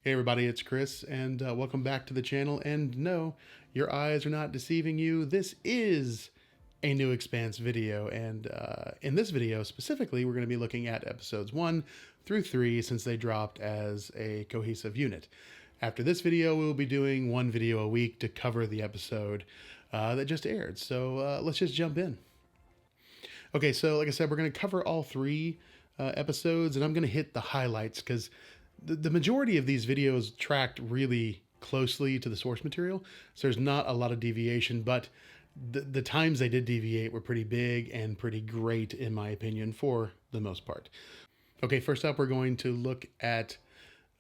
Hey everybody, it's Chris, and welcome back to the channel. And no, your eyes are not deceiving you. This is a new Expanse video, and in this video specifically, we're going to be looking at episodes 1 through 3 since they dropped as a cohesive unit. After this video, we'll be doing one video a week to cover the episode that just aired. So let's just jump in. Okay, so like I said, we're going to cover all three episodes, and I'm going to hit the highlights because the majority of these videos tracked really closely to the source material, so there's not a lot of deviation, but the times they did deviate were pretty big and pretty great, in my opinion, for the most part. Okay, first up, we're going to look at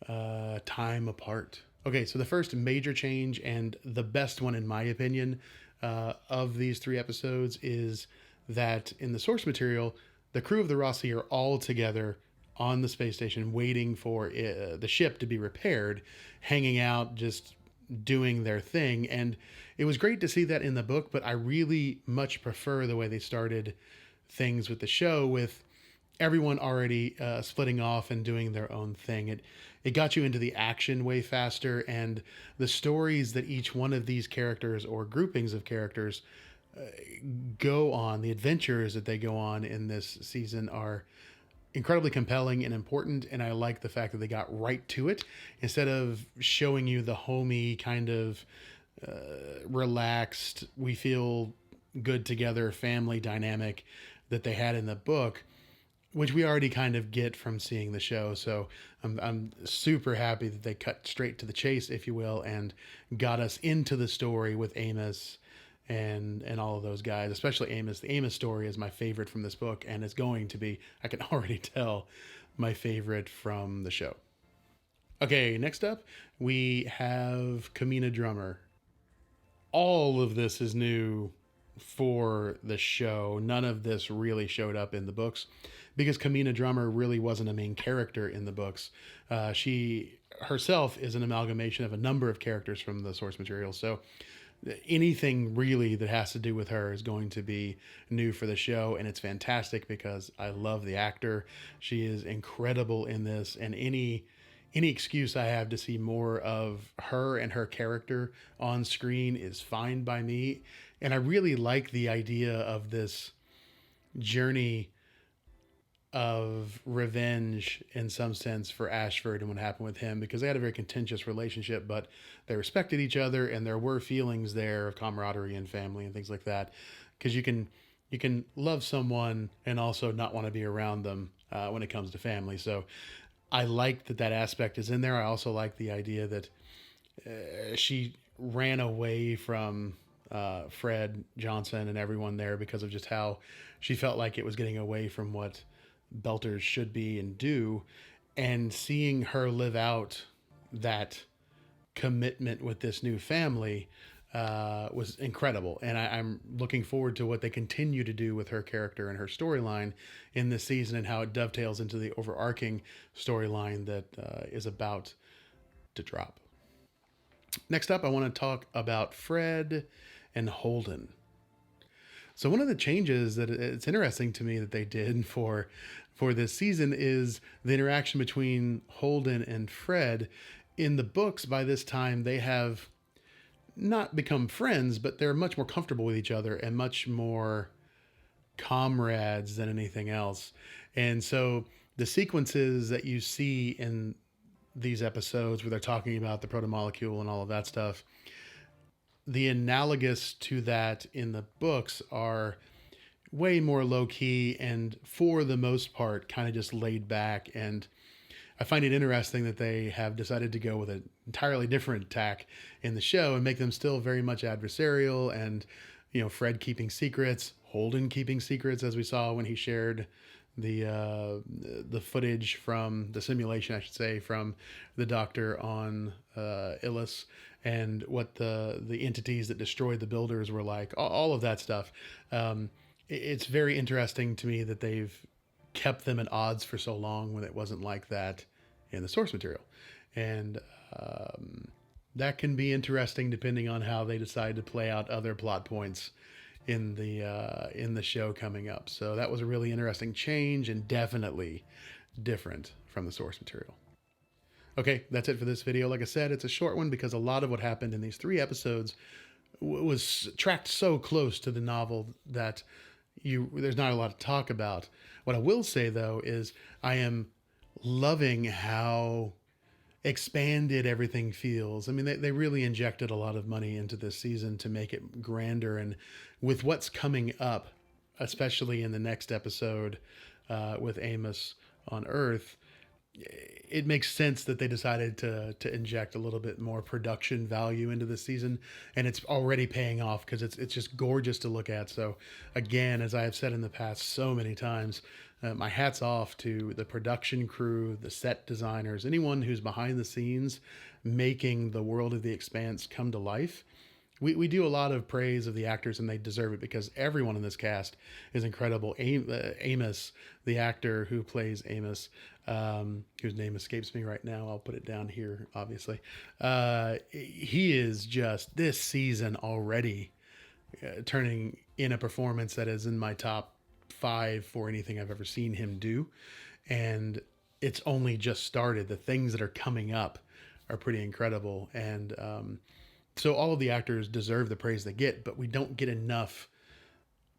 time apart. Okay, so the first major change and the best one, in my opinion, of these three episodes is that in the source material, the crew of the Rossi are all together on the space station waiting for the ship to be repaired, hanging out, just doing their thing. And it was great to see that in the book, but I really much prefer the way they started things with the show, with everyone already splitting off and doing their own thing. It got you into the action way faster, and the stories that each one of these characters or groupings of characters go on, the adventures that they go on in this season are incredibly compelling and important. And I like the fact that they got right to it instead of showing you the homey kind of relaxed, we feel good together family dynamic that they had in the book, which we already kind of get from seeing the show. So I'm super happy that they cut straight to the chase, if you will, and got us into the story with Amos and all of those guys, especially Amos. The Amos story is my favorite from this book, and it's going to be, I can already tell, my favorite from the show. Okay, next up, we have Mina Drummer. All of this is new for the show. None of this really showed up in the books because Mina Drummer really wasn't a main character in the books. She herself is an amalgamation of a number of characters from the source material. So anything really that has to do with her is going to be new for the show, and it's fantastic because I love the actor. She is incredible in this, and any excuse I have to see more of her and her character on screen is fine by me. And I really like the idea of this journey of revenge in some sense for Ashford and what happened with him, because they had a very contentious relationship, but they respected each other and there were feelings there of camaraderie and family and things like that. Because you can love someone and also not want to be around them when it comes to family. So I like that that aspect is in there. I also like the idea that she ran away from Fred Johnson and everyone there because of just how she felt like it was getting away from what Belters should be and do. And seeing her live out that commitment with this new family was incredible. And I'm looking forward to what they continue to do with her character and her storyline in this season and how it dovetails into the overarching storyline that is about to drop. Next up, I want to talk about Fred and Holden. So one of the changes that it's interesting to me that they did for this season is the interaction between Holden and Fred. In the books, by this time, they have not become friends, but they're much more comfortable with each other and much more comrades than anything else. And so the sequences that you see in these episodes where they're talking about the protomolecule and all of that stuff, the analogous to that in the books are way more low key and for the most part kind of just laid back. And I find it interesting that they have decided to go with an entirely different tack in the show and make them still very much adversarial, and Fred keeping secrets, Holden keeping secrets, as we saw when he shared the footage from the simulation, I should say, from the doctor on Illis, and what the entities that destroyed the builders were like, all of that stuff. It's very interesting to me that they've kept them at odds for so long when it wasn't like that in the source material. And that can be interesting depending on how they decide to play out other plot points in the show coming up. So that was a really interesting change and definitely different from the source material. Okay, that's it for this video. Like I said, it's a short one because a lot of what happened in these 3 episodes was tracked so close to the novel that there's not a lot to talk about. What I will say though is I am loving how expanded everything feels. I mean, they really injected a lot of money into this season to make it grander, and with what's coming up, especially in the next episode with Amos on Earth, it makes sense that they decided to inject a little bit more production value into this season, and it's already paying off because it's just gorgeous to look at. So again, as I have said in the past so many times, my hat's off to the production crew, the set designers, anyone who's behind the scenes making the world of The Expanse come to life. We do a lot of praise of the actors, and they deserve it because everyone in this cast is incredible. Amos, the actor who plays Amos, whose name escapes me right now, I'll put it down here, obviously. He is just, this season already, turning in a performance that is in my top 5 for anything I've ever seen him do. And it's only just started. The things that are coming up are pretty incredible. And so all of the actors deserve the praise they get, but we don't get enough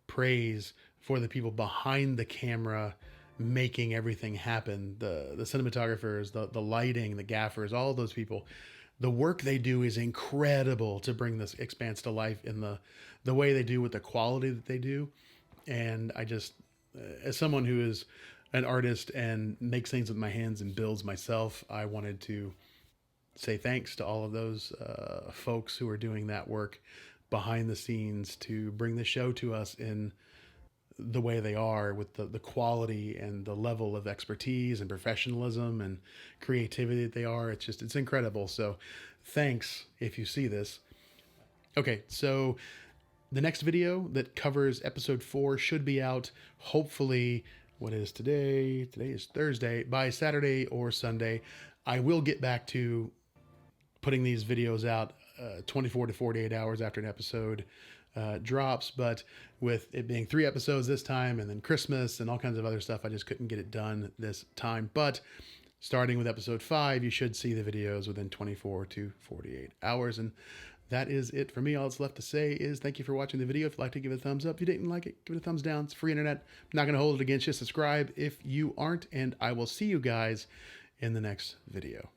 praise for the people behind the camera making everything happen. The cinematographers, the lighting, the gaffers, all those people. The work they do is incredible to bring this Expanse to life in the way they do, with the quality that they do. And I just, as someone who is an artist and makes things with my hands and builds myself, I wanted to say thanks to all of those folks who are doing that work behind the scenes to bring the show to us in the way they are, with the quality and the level of expertise and professionalism and creativity that they are. It's incredible. So thanks if you see this. Okay, so the next video that covers episode 4 should be out, hopefully, what is today? Today is Thursday. By Saturday or Sunday. I will get back to putting these videos out 24 to 48 hours after an episode drops, but with it being 3 episodes this time, and then Christmas and all kinds of other stuff, I just couldn't get it done this time. But starting with episode 5, you should see the videos within 24 to 48 hours. And that is it for me. All that's left to say is thank you for watching the video. If you'd like to, give it a thumbs up. If you didn't like it, give it a thumbs down. It's free internet. I'm not going to hold it against you. Subscribe if you aren't, and I will see you guys in the next video.